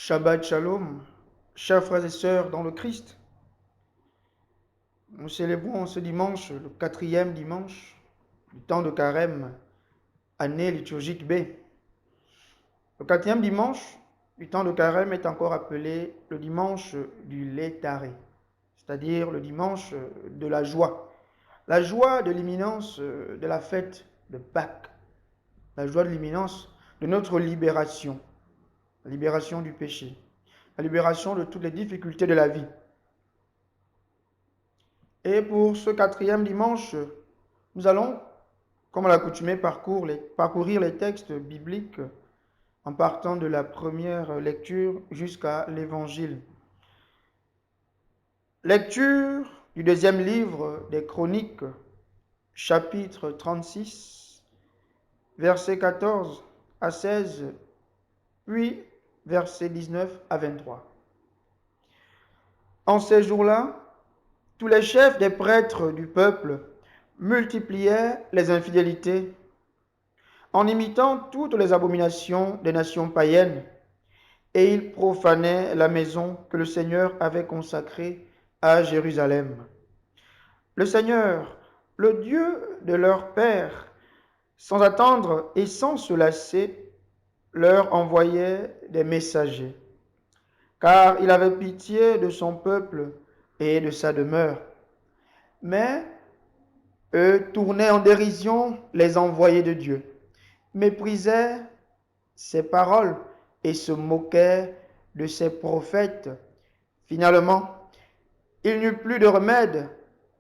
Shabbat Shalom, chers frères et sœurs dans le Christ. Nous célébrons ce dimanche, le 4e dimanche du temps de carême, année liturgique B. Le 4e dimanche du temps de carême est encore appelé le dimanche du Létaré, c'est-à-dire le dimanche de la joie de l'imminence de la fête de Pâques, la joie de l'imminence de notre libération, la libération du péché, la libération de toutes les difficultés de la vie. Et pour ce 4e dimanche, nous allons, comme à l'accoutumée, parcourir les textes bibliques en partant de la première lecture jusqu'à l'Évangile. Lecture du 2e livre des Chroniques, chapitre 36, versets 14 à 16, puis versets 19 à 23. En ces jours-là, tous les chefs des prêtres du peuple multipliaient les infidélités en imitant toutes les abominations des nations païennes, et ils profanaient la maison que le Seigneur avait consacrée à Jérusalem. Le Seigneur, le Dieu de leur père, sans attendre et sans se lasser, leur envoyait des messagers, car il avait pitié de son peuple et de sa demeure. Mais eux tournaient en dérision les envoyés de Dieu, méprisaient ses paroles et se moquaient de ses prophètes. Finalement, il n'y eut plus de remède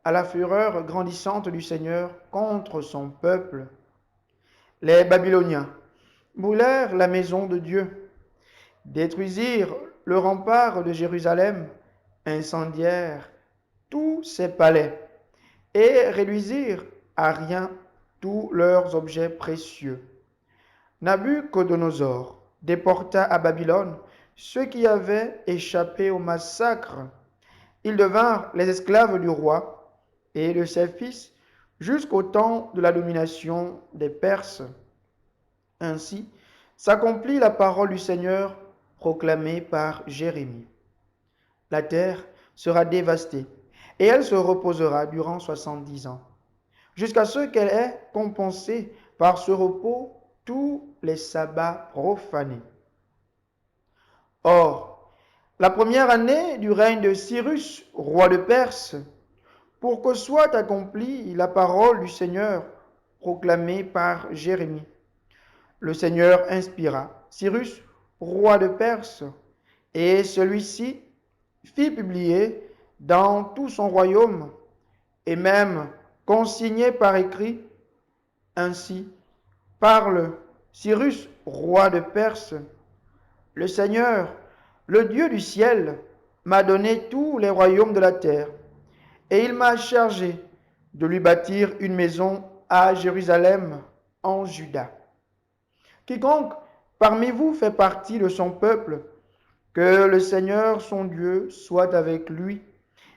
à la fureur grandissante du Seigneur contre son peuple. Les Babyloniens brûlèrent la maison de Dieu, détruisirent le rempart de Jérusalem, incendièrent tous ses palais et réduisirent à rien tous leurs objets précieux. Nabuchodonosor déporta à Babylone ceux qui avaient échappé au massacre. Ils devinrent les esclaves du roi et de ses fils jusqu'au temps de la domination des Perses. Ainsi s'accomplit la parole du Seigneur proclamée par Jérémie. La terre sera dévastée et elle se reposera durant 70 ans, jusqu'à ce qu'elle ait compensé par ce repos tous les sabbats profanés. Or, la première année du règne de Cyrus, roi de Perse, pour que soit accomplie la parole du Seigneur proclamée par Jérémie, le Seigneur inspira Cyrus, roi de Perse, et celui-ci fit publier dans tout son royaume et même consigné par écrit, ainsi parle Cyrus, roi de Perse. Le Seigneur, le Dieu du ciel, m'a donné tous les royaumes de la terre, et il m'a chargé de lui bâtir une maison à Jérusalem, en Juda. Quiconque parmi vous fait partie de son peuple, que le Seigneur, son Dieu, soit avec lui,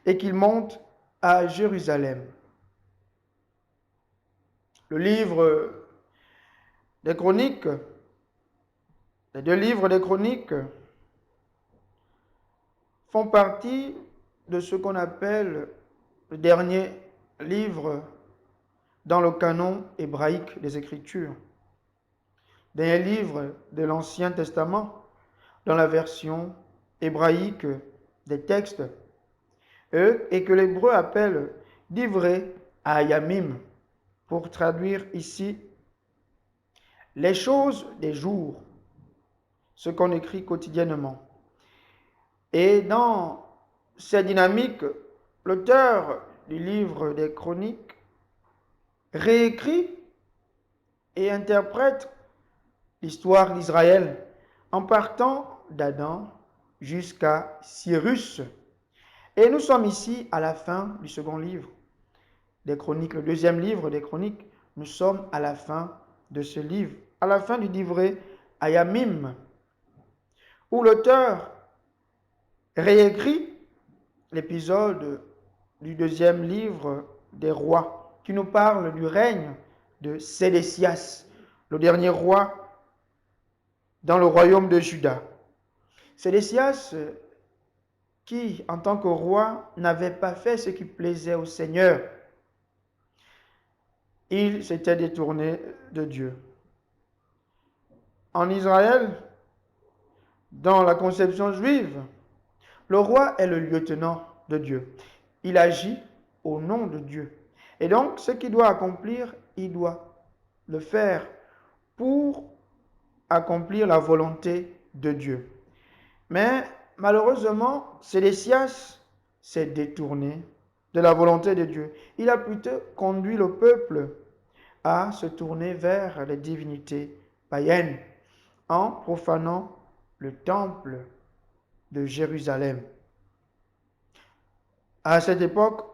et qu'il monte à Jérusalem. Le livre des Chroniques, les 2 livres des Chroniques, font partie de ce qu'on appelle le dernier livre dans le canon hébraïque des Écritures. Dernier livre de l'Ancien Testament dans la version hébraïque des textes, et que l'hébreu appelle Divrei Hayamim, pour traduire ici les choses des jours, ce qu'on écrit quotidiennement. Et dans cette dynamique, l'auteur du livre des Chroniques réécrit et interprète l'histoire d'Israël en partant d'Adam jusqu'à Cyrus. Et nous sommes ici à la fin du second livre des Chroniques, le 2e livre des Chroniques. Nous sommes à la fin de ce livre, à la fin du Divrei Hayamim, où l'auteur réécrit l'épisode du 2e livre des rois, qui nous parle du règne de Sédécias, le dernier roi dans le royaume de Juda. Sédécias, qui, en tant que roi, n'avait pas fait ce qui plaisait au Seigneur, il s'était détourné de Dieu. En Israël, dans la conception juive, le roi est le lieutenant de Dieu. Il agit au nom de Dieu. Et donc, ce qu'il doit accomplir, il doit le faire pour accomplir la volonté de Dieu. Mais malheureusement, Sédécias s'est détourné de la volonté de Dieu. Il a plutôt conduit le peuple à se tourner vers les divinités païennes en profanant le temple de Jérusalem. À cette époque,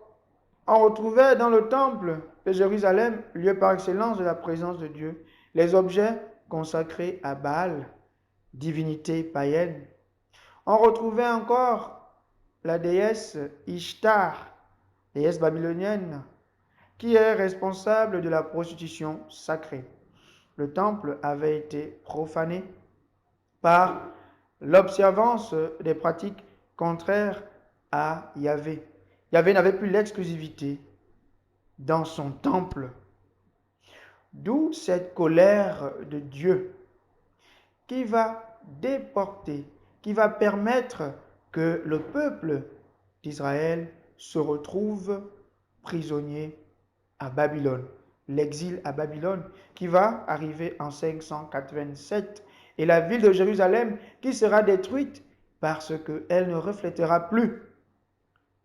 on retrouvait dans le temple de Jérusalem, lieu par excellence de la présence de Dieu, les objets consacrés à Baal, divinité païenne. On retrouvait encore la déesse Ishtar, déesse babylonienne, qui est responsable de la prostitution sacrée. Le temple avait été profané par l'observance des pratiques contraires à Yahvé. Yahvé n'avait plus l'exclusivité dans son temple. D'où cette colère de Dieu qui va déporter, qui va permettre que le peuple d'Israël se retrouve prisonnier à Babylone. L'exil à Babylone qui va arriver en 587 et la ville de Jérusalem qui sera détruite parce qu'elle ne reflètera plus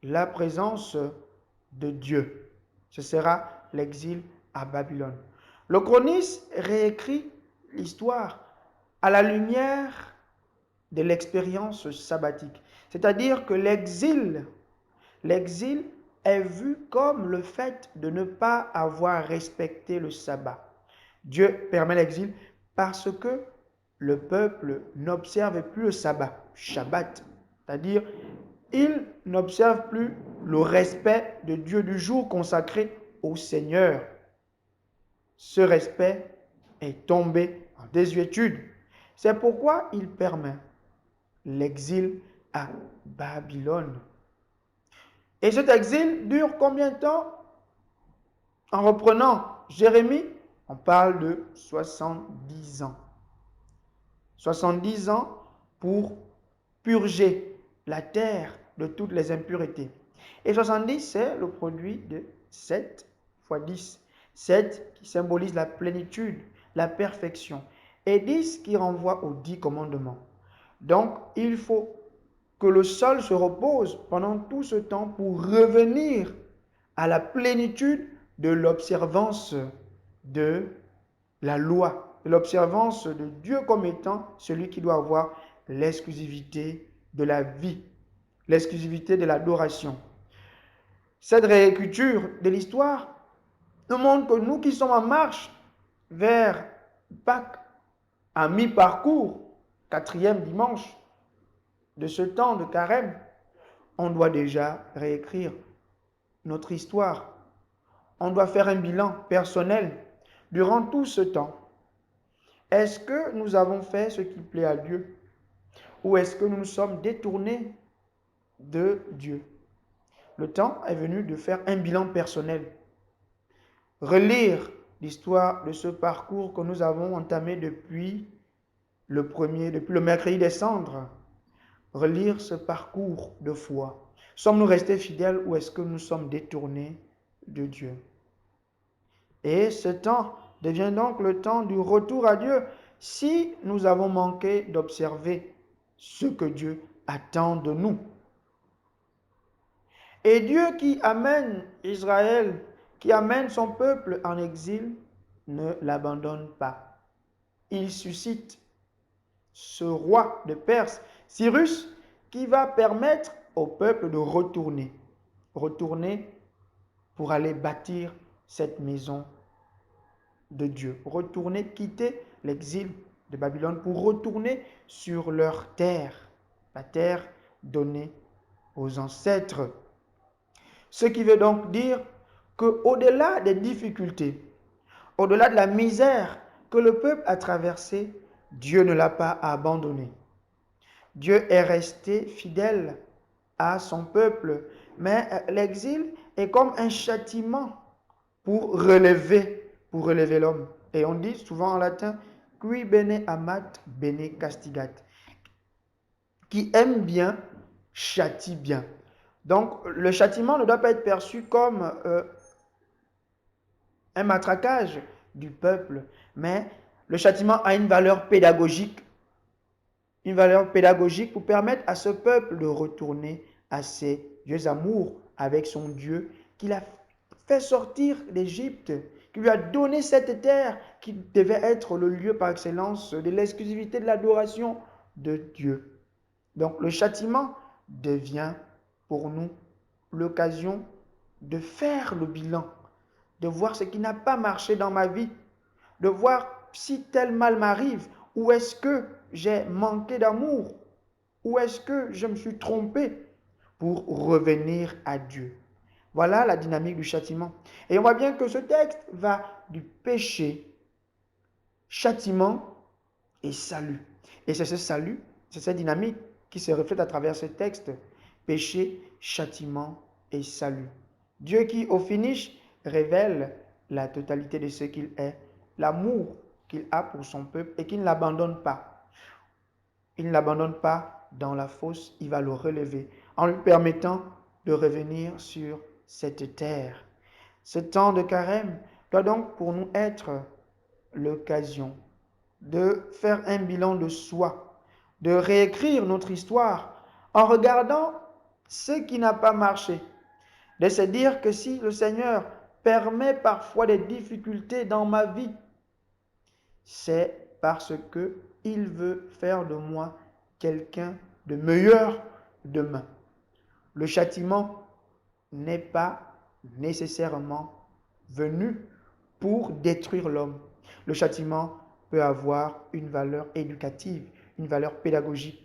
la présence de Dieu. Ce sera l'exil à Babylone. Le chroniste réécrit l'histoire à la lumière de l'expérience sabbatique. C'est-à-dire que l'exil est vu comme le fait de ne pas avoir respecté le sabbat. Dieu permet l'exil parce que le peuple n'observe plus le sabbat, Shabbat. C'est-à-dire, il n'observe plus le respect de Dieu du jour consacré au Seigneur. Ce respect est tombé en désuétude. C'est pourquoi il permet l'exil à Babylone. Et cet exil dure combien de temps? En reprenant Jérémie, on parle de 70 ans. 70 ans pour purger la terre de toutes les impuretés. Et 70, c'est le produit de 7 fois 10. 7 qui symbolise la plénitude, la perfection. Et 10 qui renvoie aux 10 commandements. Donc, il faut que le sol se repose pendant tout ce temps pour revenir à la plénitude de l'observance de la loi, de l'observance de Dieu comme étant celui qui doit avoir l'exclusivité de la vie, l'exclusivité de l'adoration. Cette réécriture de l'histoire nous montre que nous qui sommes en marche vers Pâques, à mi-parcours, 4e dimanche de ce temps de carême, on doit déjà réécrire notre histoire. On doit faire un bilan personnel durant tout ce temps. Est-ce que nous avons fait ce qui plaît à Dieu? Ou est-ce que nous nous sommes détournés de Dieu? Le temps est venu de faire un bilan personnel. Relire l'histoire de ce parcours que nous avons entamé depuis le mercredi des cendres. Relire ce parcours de foi. Sommes-nous restés fidèles ou est-ce que nous sommes détournés de Dieu? Et ce temps devient donc le temps du retour à Dieu si nous avons manqué d'observer ce que Dieu attend de nous. Et Dieu qui amène Israël, qui amène son peuple en exil, ne l'abandonne pas. Il suscite ce roi de Perse, Cyrus, qui va permettre au peuple de retourner pour aller bâtir cette maison de Dieu, retourner, quitter l'exil de Babylone pour retourner sur leur terre, la terre donnée aux ancêtres. Ce qui veut donc dire qu'au-delà des difficultés, au-delà de la misère que le peuple a traversée, Dieu ne l'a pas abandonné. Dieu est resté fidèle à son peuple, mais l'exil est comme un châtiment pour relever l'homme. Et on dit souvent en latin, qui bene amat, bene castigat. Qui aime bien, châtie bien. Donc, le châtiment ne doit pas être perçu comme un matraquage du peuple, mais le châtiment a une valeur pédagogique pour permettre à ce peuple de retourner à ses vieux amours avec son Dieu qui l'a fait sortir d'Égypte, qui lui a donné cette terre qui devait être le lieu par excellence de l'exclusivité de l'adoration de Dieu. Donc le châtiment devient pour nous l'occasion de faire le bilan, de voir ce qui n'a pas marché dans ma vie, de voir si tel mal m'arrive, où est-ce que j'ai manqué d'amour, où est-ce que je me suis trompé pour revenir à Dieu. Voilà la dynamique du châtiment. Et on voit bien que ce texte va du péché, châtiment et salut. Et c'est ce salut, c'est cette dynamique qui se reflète à travers ce texte. Péché, châtiment et salut. Dieu qui, au finish, révèle la totalité de ce qu'il est, l'amour qu'il a pour son peuple et qu'il ne l'abandonne pas. Il ne l'abandonne pas dans la fosse, il va le relever en lui permettant de revenir sur cette terre. Ce temps de carême doit donc pour nous être l'occasion de faire un bilan de soi, de réécrire notre histoire en regardant ce qui n'a pas marché, de se dire que si le Seigneur permet parfois des difficultés dans ma vie, c'est parce qu'il veut faire de moi quelqu'un de meilleur demain. Le châtiment n'est pas nécessairement venu pour détruire l'homme. Le châtiment peut avoir une valeur éducative, une valeur pédagogique,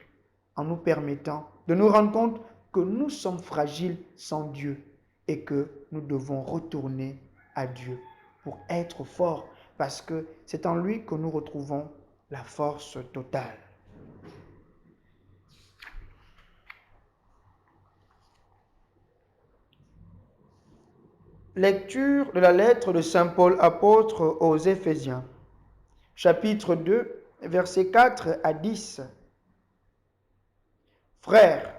en nous permettant de nous rendre compte que nous sommes fragiles sans Dieu et que nous devons retourner à Dieu pour être forts, parce que c'est en lui que nous retrouvons la force totale. Lecture de la lettre de Saint Paul apôtre aux Éphésiens, chapitre 2, versets 4 à 10. Frères,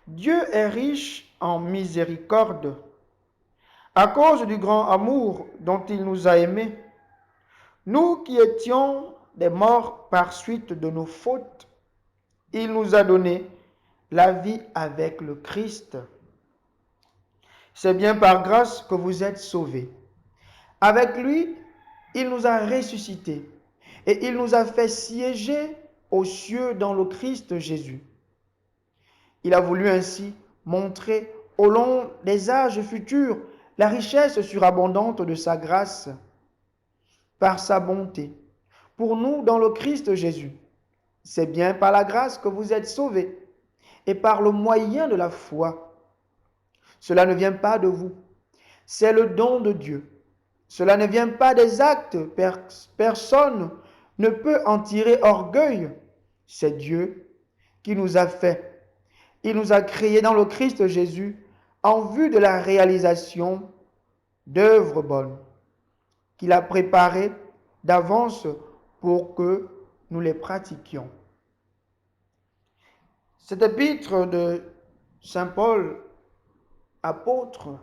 Dieu est riche en miséricorde à cause du grand amour dont il nous a aimés. Nous qui étions des morts par suite de nos fautes, il nous a donné la vie avec le Christ. C'est bien par grâce que vous êtes sauvés. Avec lui, il nous a ressuscités et il nous a fait siéger aux cieux dans le Christ Jésus. Il a voulu ainsi montrer au long des âges futurs la richesse surabondante de sa grâce par sa bonté pour nous dans le Christ Jésus. C'est bien par la grâce que vous êtes sauvés et par le moyen de la foi. Cela ne vient pas de vous, c'est le don de Dieu. Cela ne vient pas des actes, personne ne peut en tirer orgueil. C'est Dieu qui nous a fait. Il nous a créés dans le Christ Jésus en vue de la réalisation d'œuvres bonnes qu'il a préparées d'avance pour que nous les pratiquions. Cet épître de Saint Paul, apôtre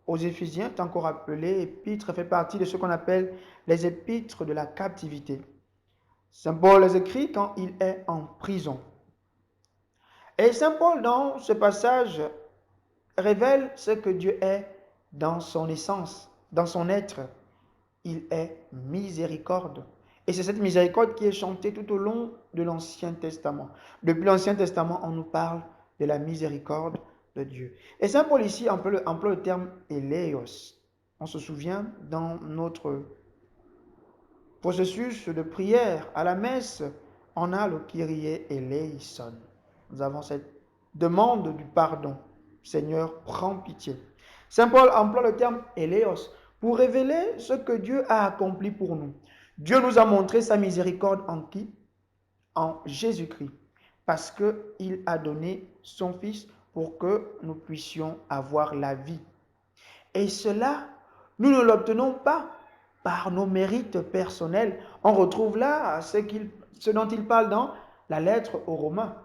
aux Éphésiens, est encore appelé épître, fait partie de ce qu'on appelle les épîtres de la captivité. Saint Paul les écrit quand il est en prison. Et Saint Paul, dans ce passage, révèle ce que Dieu est dans son essence, dans son être. Il est miséricorde. Et c'est cette miséricorde qui est chantée tout au long de l'Ancien Testament. Depuis l'Ancien Testament, on nous parle de la miséricorde de Dieu. Et Saint Paul ici emploie le terme éléos. On se souvient dans notre processus de prière à la messe, on a le Kyrie eleison. Nous avons cette demande du pardon. Seigneur, prends pitié. Saint Paul emploie le terme éléos pour révéler ce que Dieu a accompli pour nous. Dieu nous a montré sa miséricorde en qui? En Jésus-Christ. parce qu'il a donné son Fils pour que nous puissions avoir la vie. Et cela, nous ne l'obtenons pas par nos mérites personnels. On retrouve là ce dont il parle dans la lettre aux Romains.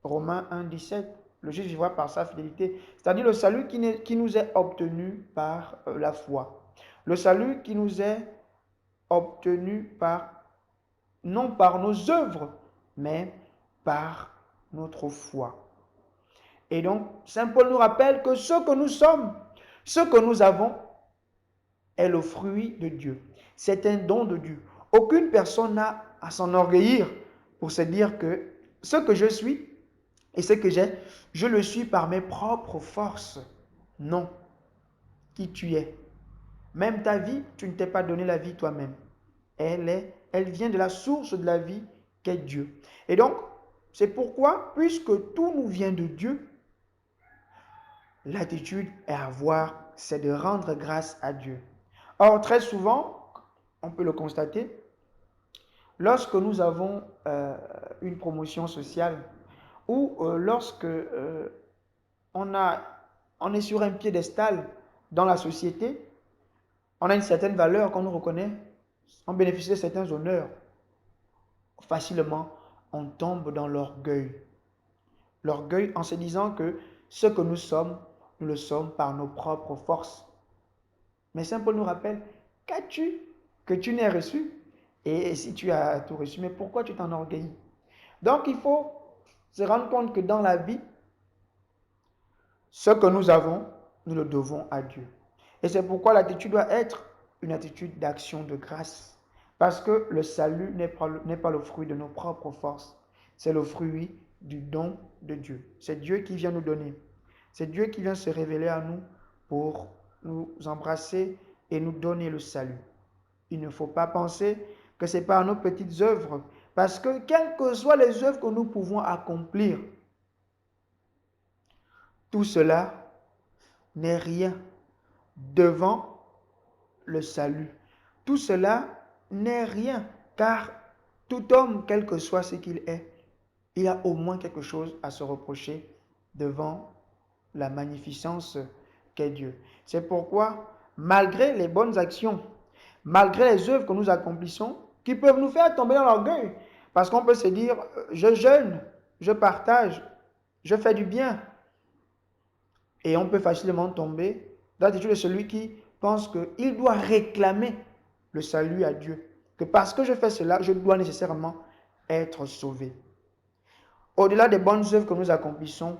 Romains 1, 17. Le juste vivra par sa fidélité. C'est-à-dire le salut qui nous est obtenu par la foi. Le salut qui nous est obtenu non par nos œuvres, mais par notre foi. Et donc, Saint Paul nous rappelle que ce que nous sommes, ce que nous avons, est le fruit de Dieu. C'est un don de Dieu. Aucune personne n'a à s'enorgueillir pour se dire que ce que je suis et ce que j'ai, je le suis par mes propres forces. Non. Qui tu es. Même ta vie, tu ne t'es pas donné la vie toi-même. Elle vient de la source de la vie qu'est Dieu. Et donc, c'est pourquoi, puisque tout nous vient de Dieu, l'attitude à avoir, c'est de rendre grâce à Dieu. Or, très souvent, on peut le constater, lorsque nous avons une promotion sociale ou lorsque on est sur un piédestal dans la société, on a une certaine valeur qu'on nous reconnaît, on bénéficie de certains honneurs, facilement, on tombe dans l'orgueil. L'orgueil en se disant que ce que nous sommes, nous le sommes par nos propres forces. Mais Saint Paul nous rappelle, qu'as-tu que tu n'aies reçu? Et si tu as tout reçu, mais pourquoi tu t'enorgueillis? Donc il faut se rendre compte que dans la vie, ce que nous avons, nous le devons à Dieu. Et c'est pourquoi l'attitude doit être une attitude d'action de grâce. Parce que le salut n'est pas le fruit de nos propres forces. C'est le fruit du don de Dieu. C'est Dieu qui vient nous donner. C'est Dieu qui vient se révéler à nous pour nous embrasser et nous donner le salut. Il ne faut pas penser que c'est par nos petites œuvres. Parce que quelles que soient les œuvres que nous pouvons accomplir, tout cela n'est rien devant le salut. Tout cela n'est rien, car tout homme, quel que soit ce qu'il est, il a au moins quelque chose à se reprocher devant la magnificence qu'est Dieu. C'est pourquoi, malgré les bonnes actions, malgré les œuvres que nous accomplissons, qui peuvent nous faire tomber dans l'orgueil, parce qu'on peut se dire, je jeûne, je partage, je fais du bien, et on peut facilement tomber dans l'attitude de celui qui pense qu'il doit réclamer le salut à Dieu. Que parce que je fais cela, je dois nécessairement être sauvé. Au-delà des bonnes œuvres que nous accomplissons,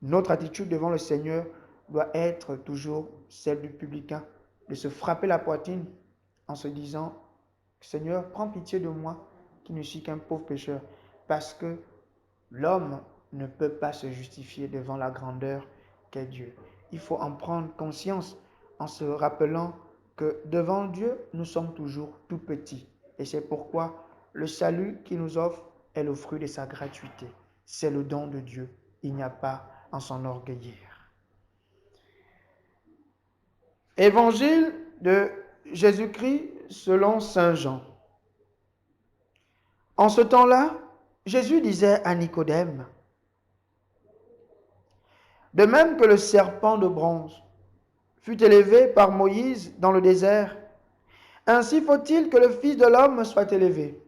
notre attitude devant le Seigneur doit être toujours celle du publicain, de se frapper la poitrine en se disant, Seigneur, prends pitié de moi qui ne suis qu'un pauvre pécheur, parce que l'homme ne peut pas se justifier devant la grandeur qu'est Dieu. Il faut en prendre conscience en se rappelant que devant Dieu, nous sommes toujours tout petits. Et c'est pourquoi le salut qu'il nous offre est le fruit de sa gratuité. C'est le don de Dieu. Il n'y a pas à s'enorgueillir. Évangile de Jésus-Christ selon Saint Jean. En ce temps-là, Jésus disait à Nicodème, de même que le serpent de bronze fut élevé par Moïse dans le désert, ainsi faut-il que le Fils de l'homme soit élevé,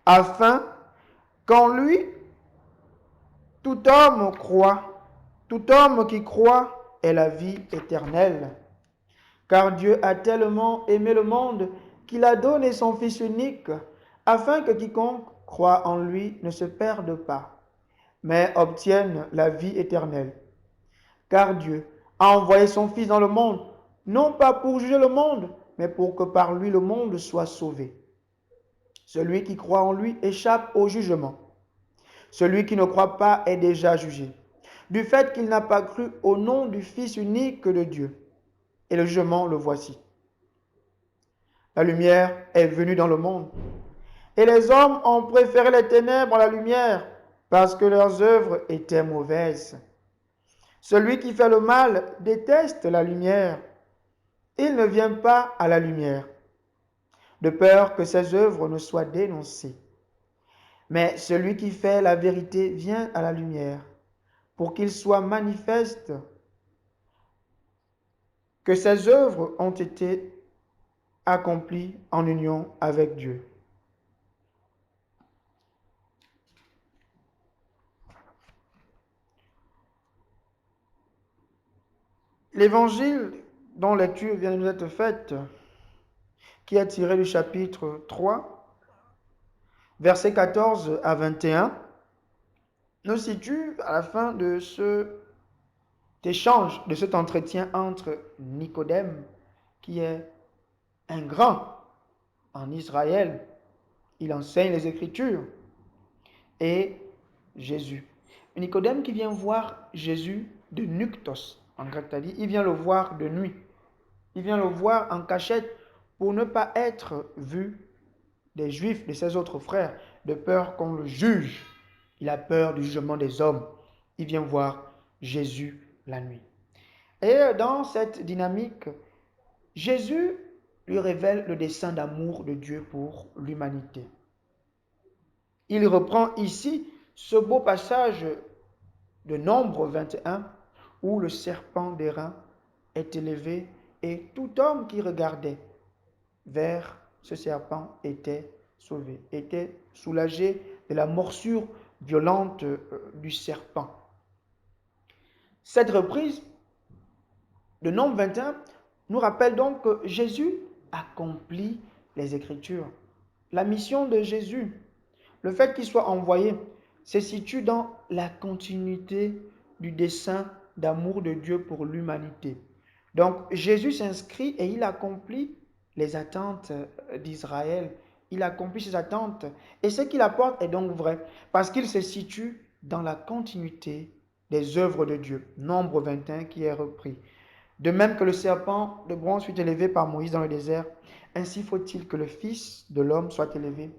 afin qu'en lui tout homme qui croit ait la vie éternelle. Car Dieu a tellement aimé le monde qu'il a donné son Fils unique, afin que quiconque croit en lui ne se perde pas, mais obtienne la vie éternelle. Car Dieu a envoyé son Fils dans le monde, non pas pour juger le monde, mais pour que par lui le monde soit sauvé. Celui qui croit en lui échappe au jugement. Celui qui ne croit pas est déjà jugé, du fait qu'il n'a pas cru au nom du Fils unique de Dieu. Et le jugement, le voici. La lumière est venue dans le monde, et les hommes ont préféré les ténèbres à la lumière, parce que leurs œuvres étaient mauvaises. Celui qui fait le mal déteste la lumière. Il ne vient pas à la lumière, de peur que ses œuvres ne soient dénoncées. Mais celui qui fait la vérité vient à la lumière, pour qu'il soit manifeste que ses œuvres ont été accomplies en union avec Dieu. L'évangile dont lecture vient de nous être faite, qui est tiré du chapitre 3, versets 14 à 21, nous situe à la fin de cet échange, de cet entretien entre Nicodème, qui est un grand en Israël, il enseigne les Écritures, et Jésus. Nicodème qui vient voir Jésus de nuktos, en grec, c'est-à-dire il vient le voir de nuit. Il vient le voir en cachette pour ne pas être vu des Juifs, de ses autres frères, de peur qu'on le juge. Il a peur du jugement des hommes. Il vient voir Jésus la nuit. Et dans cette dynamique, Jésus lui révèle le dessein d'amour de Dieu pour l'humanité. Il reprend ici ce beau passage de Nombre 21 où le serpent d'airain est élevé et tout homme qui regardait vers ce serpent était sauvé, était soulagé de la morsure violente du serpent. Cette reprise de Nombre 21 nous rappelle donc que Jésus accomplit les Écritures. La mission de Jésus, le fait qu'il soit envoyé, se situe dans la continuité du dessein d'amour de Dieu pour l'humanité. Donc Jésus s'inscrit et il accomplit les attentes d'Israël. Il accomplit ses attentes. Et ce qu'il apporte est donc vrai, parce qu'il se situe dans la continuité des œuvres de Dieu. Nombre 21 qui est repris. De même que le serpent de bronze fut élevé par Moïse dans le désert, ainsi faut-il que le Fils de l'homme soit élevé,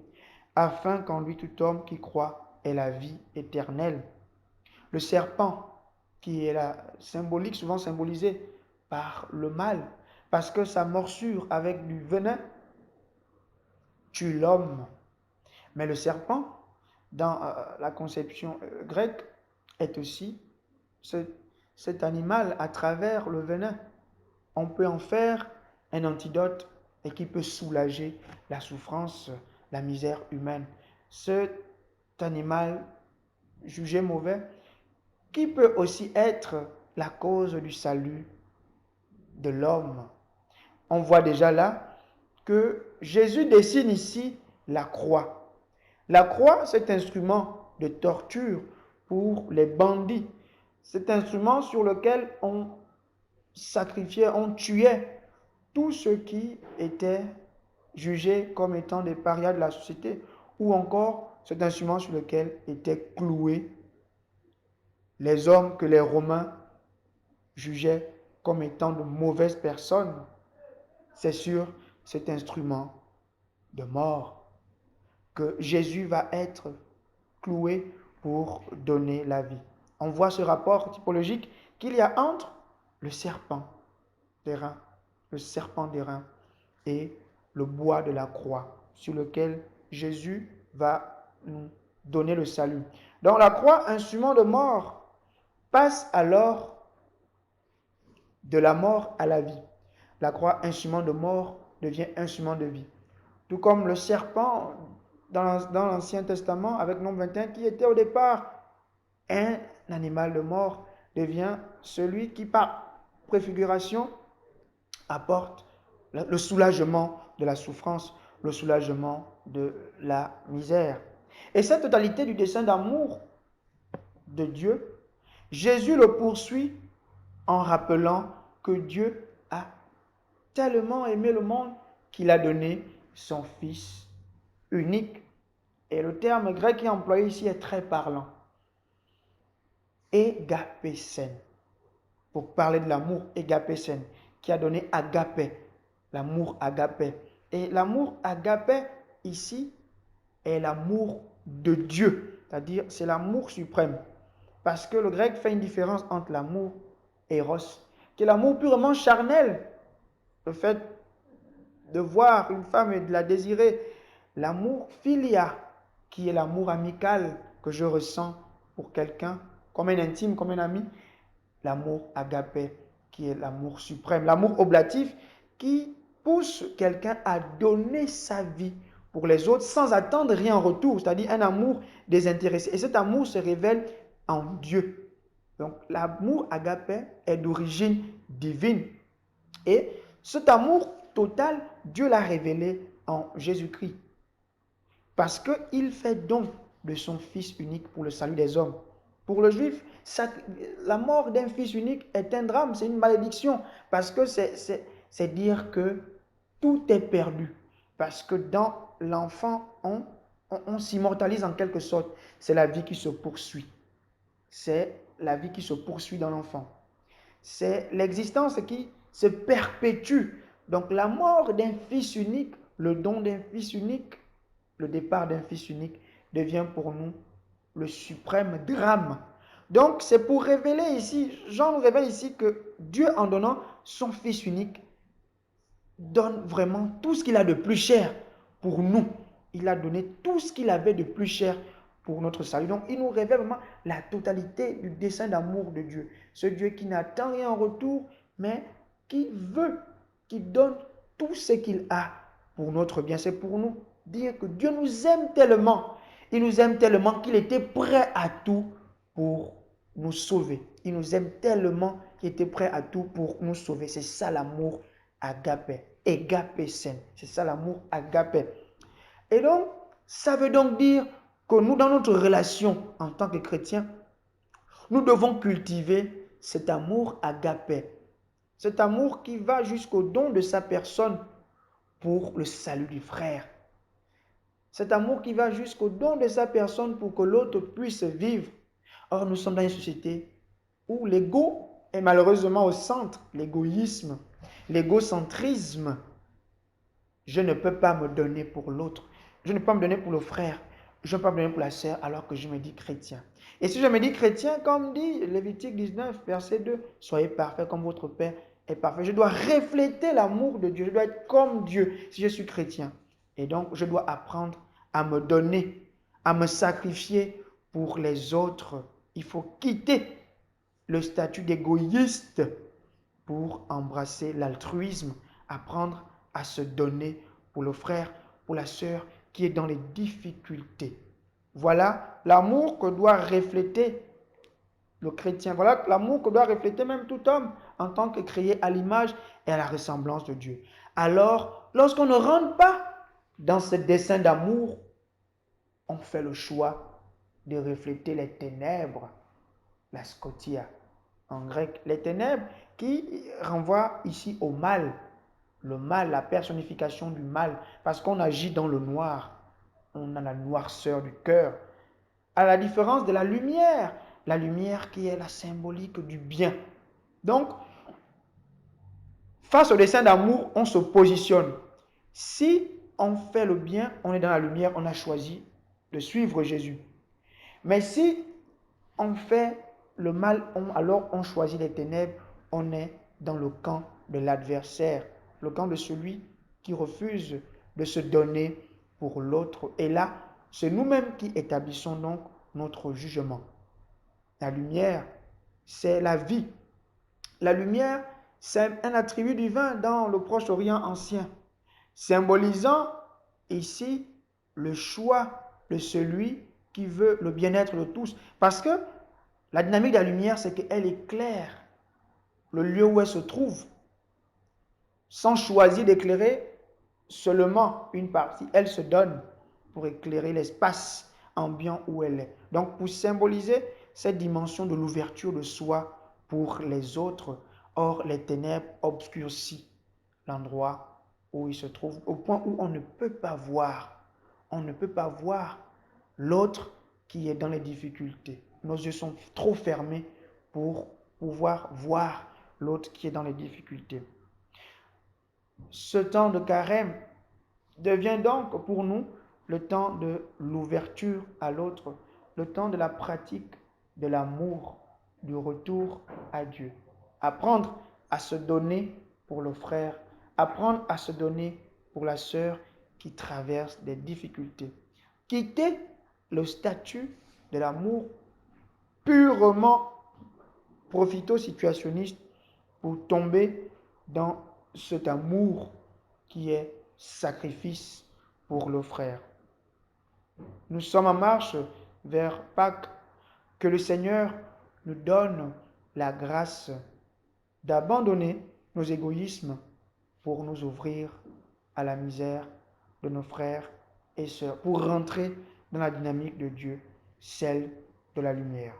afin qu'en lui tout homme qui croit ait la vie éternelle. Le serpent, qui est symbolique, souvent symbolisé par le mal, parce que sa morsure avec du venin tue l'homme. Mais le serpent, dans la conception grecque, est aussi cet animal à travers le venin. On peut en faire un antidote et qui peut soulager la souffrance, la misère humaine. Cet animal jugé mauvais, qui peut aussi être la cause du salut de l'homme. On voit déjà là que Jésus dessine ici la croix. La croix, cet instrument de torture pour les bandits, cet instrument sur lequel on sacrifiait, on tuait tous ceux qui étaient jugés comme étant des parias de la société, ou encore cet instrument sur lequel étaient cloués les hommes que les Romains jugeaient comme étant de mauvaises personnes. C'est sur cet instrument de mort que Jésus va être cloué pour donner la vie. On voit ce rapport typologique qu'il y a entre le serpent d'airain, et le bois de la croix sur lequel Jésus va nous donner le salut. Dans la croix, instrument de mort, passe alors de la mort à la vie. La croix, instrument de mort, devient instrument de vie. Tout comme le serpent dans l'Ancien Testament avec Nombre 21, qui était au départ un animal de mort, devient celui qui, par préfiguration, apporte le soulagement de la souffrance, le soulagement de la misère. Et cette totalité du dessein d'amour de Dieu, Jésus le poursuit en rappelant que Dieu a tellement aimé le monde qu'il a donné son Fils unique. Et le terme grec qui est employé ici est très parlant. Égapésen. Pour parler de l'amour, égapésen, qui a donné agapé, l'amour agapé. Et l'amour agapé ici est l'amour de Dieu, c'est-à-dire c'est l'amour suprême. Parce que le grec fait une différence entre l'amour éros, qui est l'amour purement charnel, le fait de voir une femme et de la désirer, l'amour philia, qui est l'amour amical que je ressens pour quelqu'un, comme un intime, comme un ami. L'amour agapé, qui est l'amour suprême. L'amour oblatif, qui pousse quelqu'un à donner sa vie pour les autres sans attendre rien en retour, c'est-à-dire un amour désintéressé. Et cet amour se révèle en Dieu. Donc l'amour agapé est d'origine divine. Et cet amour total, Dieu l'a révélé en Jésus-Christ. Parce qu'il fait don de son Fils unique pour le salut des hommes. Pour le juif, la mort d'un fils unique est un drame, c'est une malédiction. Parce que c'est dire que tout est perdu. Parce que dans l'enfant, on s'immortalise en quelque sorte. C'est la vie qui se poursuit. C'est la vie qui se poursuit dans l'enfant. C'est l'existence qui se perpétue. Donc la mort d'un fils unique, le don d'un fils unique, le départ d'un fils unique devient pour nous le suprême drame. Donc c'est pour révéler ici, Jean nous révèle ici que Dieu en donnant son fils unique donne vraiment tout ce qu'il a de plus cher pour nous. Il a donné tout ce qu'il avait de plus cher pour notre salut. Donc il nous révèle vraiment la totalité du dessein d'amour de Dieu. Ce Dieu qui n'attend rien en retour, mais qui veut, qui donne tout ce qu'il a pour notre bien. C'est pour nous dire que Dieu nous aime tellement. Il nous aime tellement qu'il était prêt à tout pour nous sauver. Il nous aime tellement qu'il était prêt à tout pour nous sauver. C'est ça l'amour agapé. Égapésen. C'est ça l'amour agapé. Et donc, ça veut donc dire que nous, dans notre relation en tant que chrétiens, nous devons cultiver cet amour agapé. Cet amour qui va jusqu'au don de sa personne pour le salut du frère. Cet amour qui va jusqu'au don de sa personne pour que l'autre puisse vivre. Or, nous sommes dans une société où l'ego est malheureusement au centre, l'égoïsme, l'égocentrisme. Je ne peux pas me donner pour l'autre. Je ne peux pas me donner pour le frère. Je ne peux pas me donner pour la sœur alors que je me dis chrétien. Et si je me dis chrétien, comme dit Lévitique 19, verset 2, soyez parfaits comme votre Père est parfait. Je dois refléter l'amour de Dieu. Je dois être comme Dieu si je suis chrétien. Et donc, je dois apprendre à me donner, à me sacrifier pour les autres. Il faut quitter le statut d'égoïste pour embrasser l'altruisme, apprendre à se donner pour le frère, pour la sœur qui est dans les difficultés. Voilà l'amour que doit refléter le chrétien. Voilà l'amour que doit refléter même tout homme en tant que créé à l'image et à la ressemblance de Dieu. Alors, lorsqu'on ne rentre pas dans ce dessein d'amour, on fait le choix de refléter les ténèbres, la scotia en grec, les ténèbres qui renvoient ici au mal. Le mal, la personnification du mal, parce qu'on agit dans le noir. On a la noirceur du cœur. À la différence de la lumière qui est la symbolique du bien. Donc, face au dessein d'amour, on se positionne. Si on fait le bien, on est dans la lumière, on a choisi de suivre Jésus. Mais si on fait le mal, alors on choisit les ténèbres, on est dans le camp de l'adversaire, le camp de celui qui refuse de se donner pour l'autre. Et là, c'est nous-mêmes qui établissons donc notre jugement. La lumière, c'est la vie. La lumière, c'est un attribut divin dans le Proche-Orient ancien, symbolisant ici le choix de celui qui veut le bien-être de tous. Parce que la dynamique de la lumière, c'est qu'elle éclaire le lieu où elle se trouve, sans choisir d'éclairer seulement une partie. Elle se donne pour éclairer l'espace ambiant où elle est. Donc, pour symboliser cette dimension de l'ouverture de soi pour les autres, or les ténèbres obscurcissent l'endroit où il se trouve, au point où on ne peut pas voir. On ne peut pas voir l'autre qui est dans les difficultés. Nos yeux sont trop fermés pour pouvoir voir l'autre qui est dans les difficultés. Ce temps de carême devient donc pour nous le temps de l'ouverture à l'autre, le temps de la pratique de l'amour, du retour à Dieu. Apprendre à se donner pour le frère, apprendre à se donner pour la sœur qui traverse des difficultés. Quitter le statut de l'amour purement profito-situationniste pour tomber dans cet amour qui est sacrifice pour le frère. Nous sommes en marche vers Pâques. Que le Seigneur nous donne la grâce d'abandonner nos égoïsmes pour nous ouvrir à la misère de nos frères et sœurs, pour rentrer dans la dynamique de Dieu, celle de la lumière.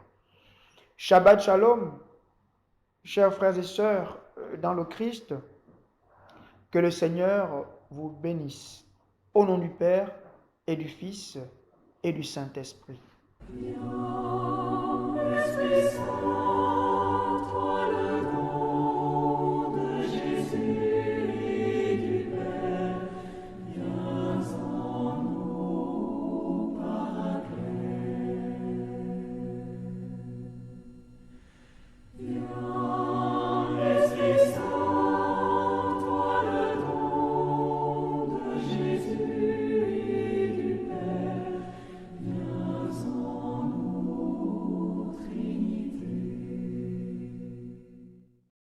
Shabbat Shalom, chers frères et sœurs dans le Christ, que le Seigneur vous bénisse. Au nom du Père et du Fils et du Saint-Esprit.